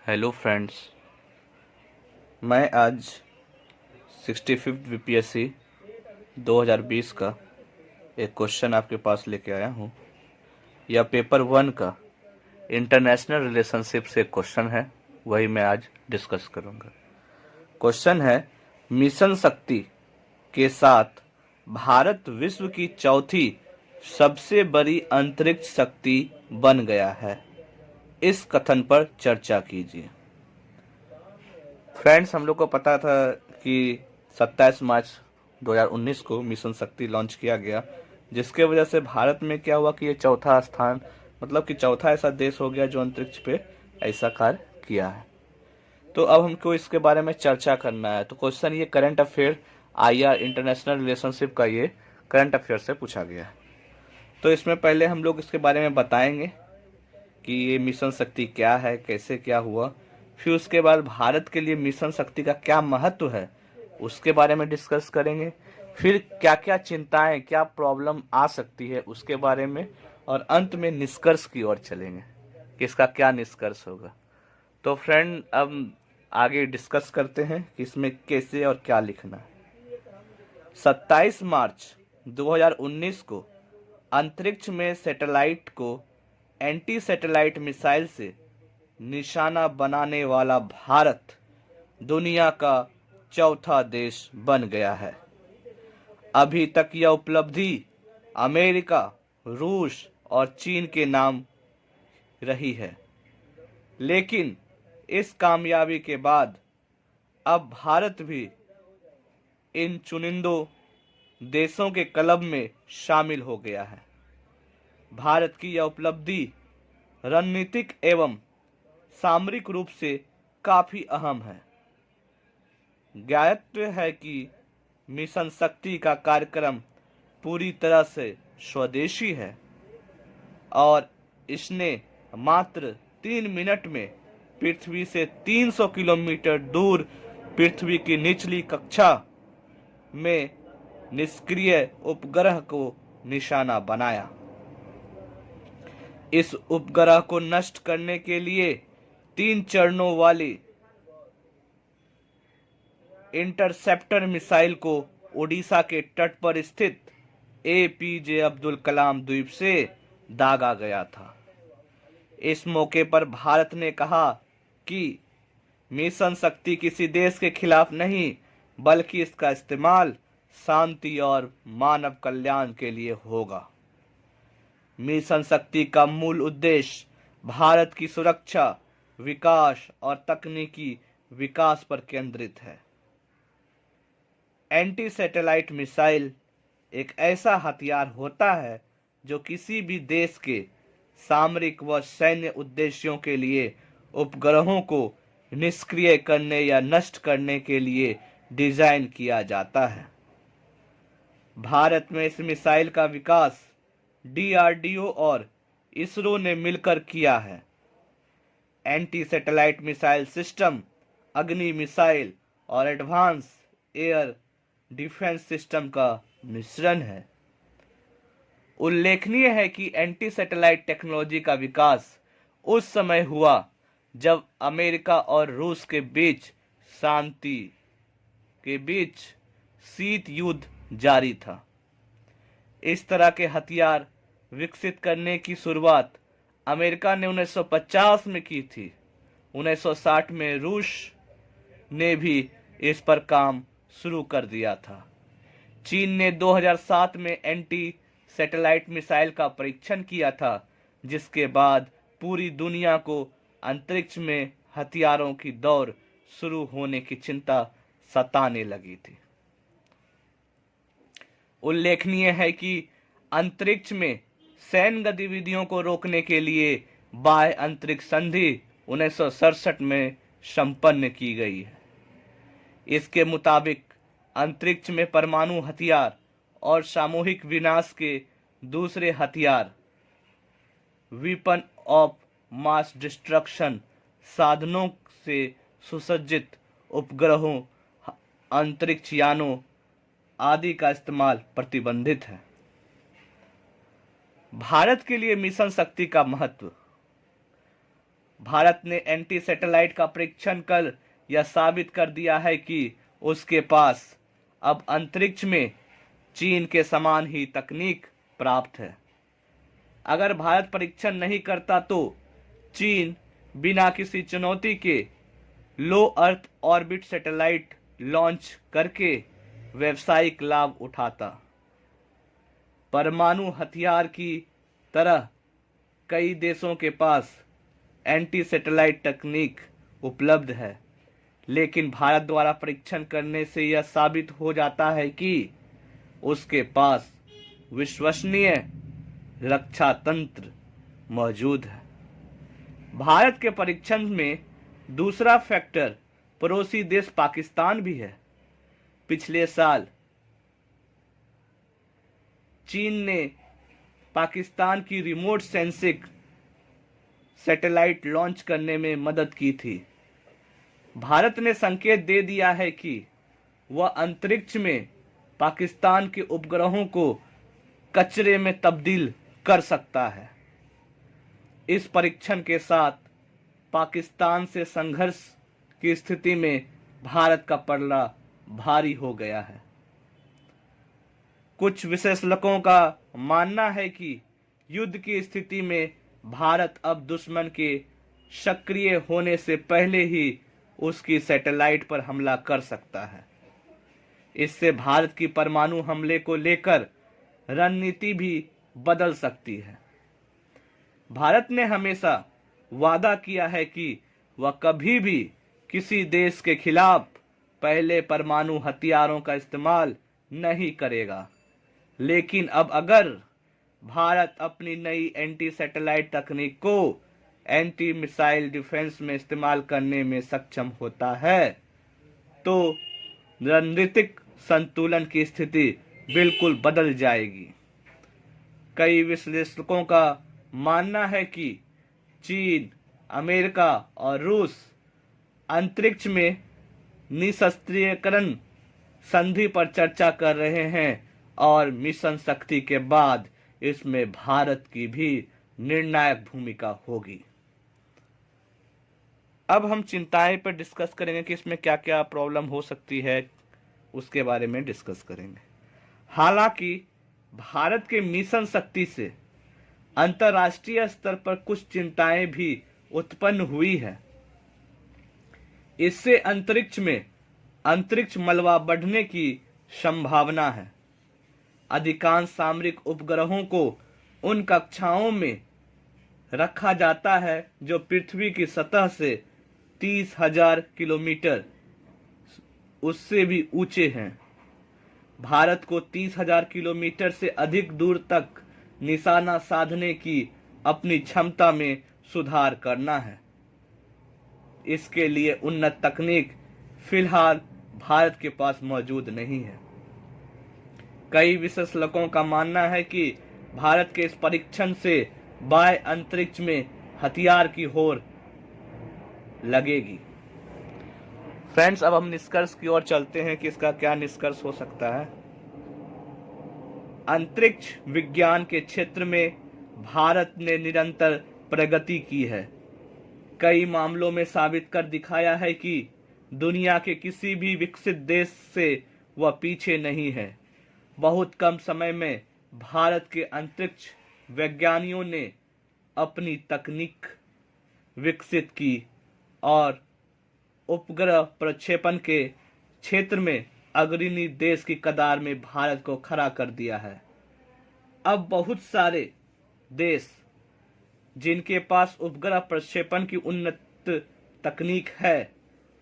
Hello friends, मैं आज 65th BPSC 2020 का एक क्वेश्चन आपके पास लेके आया हूँ। यह पेपर 1 का इंटरनेशनल रिलेशनशिप से क्वेश्चन है, वही मैं आज डिस्कस करूँगा। क्वेश्चन है, मिशन शक्ति के साथ भारत विश्व की चौथी सबसे बड़ी अंतरिक्ष शक्ति बन गया है। इस कथन पर चर्चा कीजिए। फ्रेंड्स, हम लोग को पता था कि 27 मार्च 2019 को मिशन शक्ति लॉन्च किया गया, जिसके वजह से भारत में क्या हुआ कि ये चौथा स्थान, मतलब कि चौथा ऐसा देश हो गया जो अंतरिक्ष पे ऐसा कार्य किया है। तो अब हमको इसके बारे में चर्चा करना है। तो क्वेश्चन ये current affair IR international relationship का ये करंट अफेयर से पूछा गया है। तो इसमें पहले हम लोग इसके बारे में बताएंगे कि ये मिशन शक्ति क्या है, कैसे क्या हुआ। फिर उसके बाद भारत के लिए मिशन शक्ति का क्या महत्व है उसके बारे में डिस्कस करेंगे। फिर क्या क्या चिंताएं, क्या प्रॉब्लम आ सकती है उसके बारे में, और अंत में निष्कर्ष की ओर चलेंगे कि इसका क्या निष्कर्ष होगा। तो फ्रेंड, अब आगे डिस्कस करते हैं कि इसमें कैसे और क्या लिखना है। 27 मार्च 2019 को अंतरिक्ष में सैटेलाइट को एंटी सैटेलाइट मिसाइल से निशाना बनाने वाला भारत दुनिया का चौथा देश बन गया है। अभी तक यह उपलब्धि अमेरिका, रूस और चीन के नाम रही है, लेकिन इस कामयाबी के बाद अब भारत भी इन चुनिंदों देशों के क्लब में शामिल हो गया है। भारत की यह उपलब्धि रणनीतिक एवं सामरिक रूप से काफी अहम है। ज्ञातव्य है कि मिशन शक्ति का कार्यक्रम पूरी तरह से स्वदेशी है और इसने मात्र 3 मिनट में पृथ्वी से 300 किलोमीटर दूर पृथ्वी की निचली कक्षा में निष्क्रिय उपग्रह को निशाना बनाया। इस उपग्रह को नष्ट करने के लिए 3 चरणों वाली इंटरसेप्टर मिसाइल को ओडिशा के तट पर स्थित एपीजे अब्दुल कलाम द्वीप से दागा गया था। इस मौके पर भारत ने कहा कि मिशन शक्ति किसी देश के खिलाफ नहीं, बल्कि इसका इस्तेमाल शांति और मानव कल्याण के लिए होगा। मिशन शक्ति का मूल उद्देश्य भारत की सुरक्षा, विकास और तकनीकी विकास पर केंद्रित है। एंटी सैटेलाइट मिसाइल एक ऐसा हथियार होता है जो किसी भी देश के सामरिक व सैन्य उद्देश्यों के लिए उपग्रहों को निष्क्रिय करने या नष्ट करने के लिए डिजाइन किया जाता है। भारत में इस मिसाइल का विकास डीआरडीओ और इसरो ने मिलकर किया है। एंटी सैटेलाइट मिसाइल सिस्टम अग्नि मिसाइल और एडवांस एयर डिफेंस सिस्टम का मिश्रण है। उल्लेखनीय है कि एंटी सैटेलाइट टेक्नोलॉजी का विकास उस समय हुआ जब अमेरिका और रूस के बीच शीत युद्ध जारी था। इस तरह के हथियार विकसित करने की शुरुआत अमेरिका ने 1950 में की थी। 1960 में रूस ने भी इस पर काम शुरू कर दिया था। चीन ने 2007 में एंटी सैटेलाइट मिसाइल का परीक्षण किया था, जिसके बाद पूरी दुनिया को अंतरिक्ष में हथियारों की दौड़ शुरू होने की चिंता सताने लगी थी। उल्लेखनीय है कि अंतरिक्ष में सैन्य गतिविधियों को रोकने के लिए बाह्य अंतरिक्ष संधि 1967 में संपन्न की गई है। इसके मुताबिक अंतरिक्ष में परमाणु हथियार और सामूहिक विनाश के दूसरे हथियार, वेपन ऑफ मास डिस्ट्रक्शन साधनों से सुसज्जित उपग्रहों, अंतरिक्ष यानों आदि का इस्तेमाल प्रतिबंधित है। भारत के लिए मिशन शक्ति का महत्व। भारत ने एंटी सैटेलाइट का परीक्षण कर यह साबित कर दिया है कि उसके पास अब अंतरिक्ष में चीन के समान ही तकनीक प्राप्त है। अगर भारत परीक्षण नहीं करता तो चीन बिना किसी चुनौती के लो अर्थ ऑर्बिट सैटेलाइट लॉन्च करके व्यावसायिक लाभ उठाता। परमाणु हथियार की तरह कई देशों के पास एंटी सैटेलाइट तकनीक उपलब्ध है, लेकिन भारत द्वारा परीक्षण करने से यह साबित हो जाता है कि उसके पास विश्वसनीय रक्षा तंत्र मौजूद है। भारत के परीक्षण में दूसरा फैक्टर पड़ोसी देश पाकिस्तान भी है। पिछले साल चीन ने पाकिस्तान की रिमोट सेंसिंग सैटेलाइट लॉन्च करने में मदद की थी। भारत ने संकेत दे दिया है कि वह अंतरिक्ष में पाकिस्तान के उपग्रहों को कचरे में तब्दील कर सकता है। इस परीक्षण के साथ पाकिस्तान से संघर्ष की स्थिति में भारत का पलड़ा भारी हो गया है। कुछ विश्लेषकों का मानना है कि युद्ध की स्थिति में भारत अब दुश्मन के सक्रिय होने से पहले ही उसकी सैटेलाइट पर हमला कर सकता है। इससे भारत की परमाणु हमले को लेकर रणनीति भी बदल सकती है। भारत ने हमेशा वादा किया है कि वह कभी भी किसी देश के खिलाफ पहले परमाणु हथियारों का इस्तेमाल नहीं करेगा, लेकिन अब अगर भारत अपनी नई एंटी सैटेलाइट तकनीक को एंटी मिसाइल डिफेंस में इस्तेमाल करने में सक्षम होता है तो रणनीतिक संतुलन की स्थिति बिल्कुल बदल जाएगी। कई विश्लेषकों का मानना है कि चीन, अमेरिका और रूस अंतरिक्ष में निशस्त्रीकरण संधि पर चर्चा कर रहे हैं और मिशन शक्ति के बाद इसमें भारत की भी निर्णायक भूमिका होगी। अब हम चिंताएं पर डिस्कस करेंगे कि इसमें क्या क्या प्रॉब्लम हो सकती है, उसके बारे में डिस्कस करेंगे। हालांकि भारत के मिशन शक्ति से अंतर्राष्ट्रीय स्तर पर कुछ चिंताएं भी उत्पन्न हुई है। इससे अंतरिक्ष मलबा बढ़ने की संभावना है। अधिकांश सामरिक उपग्रहों को उन कक्षाओं में रखा जाता है जो पृथ्वी की सतह से 30,000 किलोमीटर उससे भी ऊंचे हैं। भारत को 30,000 किलोमीटर से अधिक दूर तक निशाना साधने की अपनी क्षमता में सुधार करना है। इसके लिए उन्नत तकनीक फिलहाल भारत के पास मौजूद नहीं है। कई विशेषज्ञों का मानना है कि भारत के इस परीक्षण से बाह्य अंतरिक्ष में हथियार की होड़ लगेगी। फ्रेंड्स, अब हम निष्कर्ष की ओर चलते हैं कि इसका क्या निष्कर्ष हो सकता है। अंतरिक्ष विज्ञान के क्षेत्र में भारत ने निरंतर प्रगति की है। कई मामलों में साबित कर दिखाया है कि दुनिया के किसी भी विकसित देश से वह पीछे नहीं है। बहुत कम समय में भारत के अंतरिक्ष वैज्ञानिकों ने अपनी तकनीक विकसित की और उपग्रह प्रक्षेपण के क्षेत्र में अग्रणी देश की कतार में भारत को खड़ा कर दिया है। अब बहुत सारे देश जिनके पास उपग्रह प्रक्षेपण की उन्नत तकनीक है,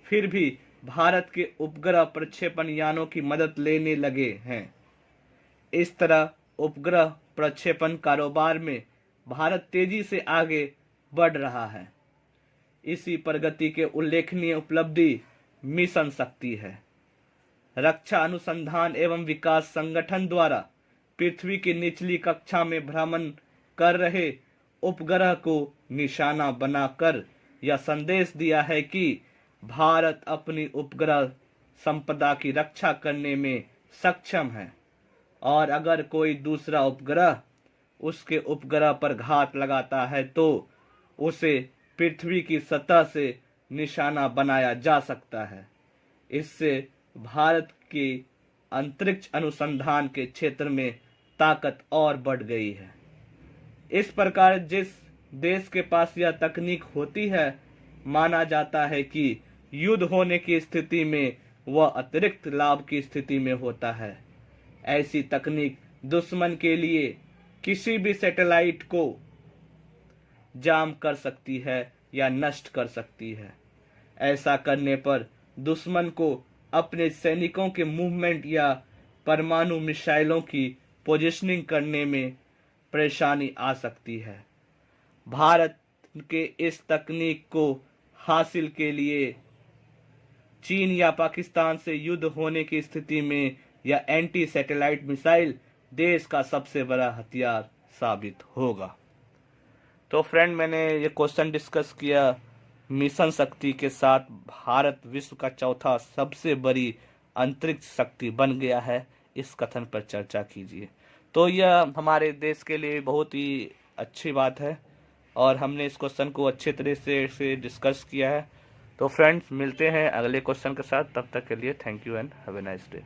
फिर भी भारत के उपग्रह प्रक्षेपण यानों की मदद लेने लगे हैं। इस तरह उपग्रह प्रक्षेपण कारोबार में भारत तेजी से आगे बढ़ रहा है। इसी प्रगति के उल्लेखनीय उपलब्धि मिशन शक्ति है। रक्षा अनुसंधान एवं विकास संगठन द्वारा पृथ्वी की निचली कक्षा में भ्रमण कर रहे उपग्रह को निशाना बनाकर यह संदेश दिया है कि भारत अपनी उपग्रह संपदा की रक्षा करने में सक्षम है और अगर कोई दूसरा उपग्रह उसके उपग्रह पर घात लगाता है तो उसे पृथ्वी की सतह से निशाना बनाया जा सकता है। इससे भारत की अंतरिक्ष अनुसंधान के क्षेत्र में ताकत और बढ़ गई है। इस प्रकार जिस देश के पास यह तकनीक होती है, माना जाता है कि युद्ध होने की स्थिति में वह अतिरिक्त लाभ की स्थिति में होता है। ऐसी तकनीक दुश्मन के लिए किसी भी सैटेलाइट को जाम कर सकती है या नष्ट कर सकती है। ऐसा करने पर दुश्मन को अपने सैनिकों के मूवमेंट या परमाणु मिसाइलों की पोजीशनिंग करने में परेशानी आ सकती है। भारत के इस तकनीक को हासिल के लिए चीन या पाकिस्तान से युद्ध होने की स्थिति में यह एंटी सैटेलाइट मिसाइल देश का सबसे बड़ा हथियार साबित होगा। तो फ्रेंड, मैंने ये क्वेश्चन डिस्कस किया मिशन शक्ति के साथ भारत विश्व का चौथा सबसे बड़ी अंतरिक्ष शक्ति बन गया है, इस कथन पर चर्चा कीजिए। तो यह हमारे देश के लिए बहुत ही अच्छी बात है और हमने इस क्वेश्चन को अच्छे तरह से डिस्कस किया है। तो फ्रेंड्स, मिलते हैं अगले क्वेश्चन के साथ। तब तक के लिए thank you and have a nice day.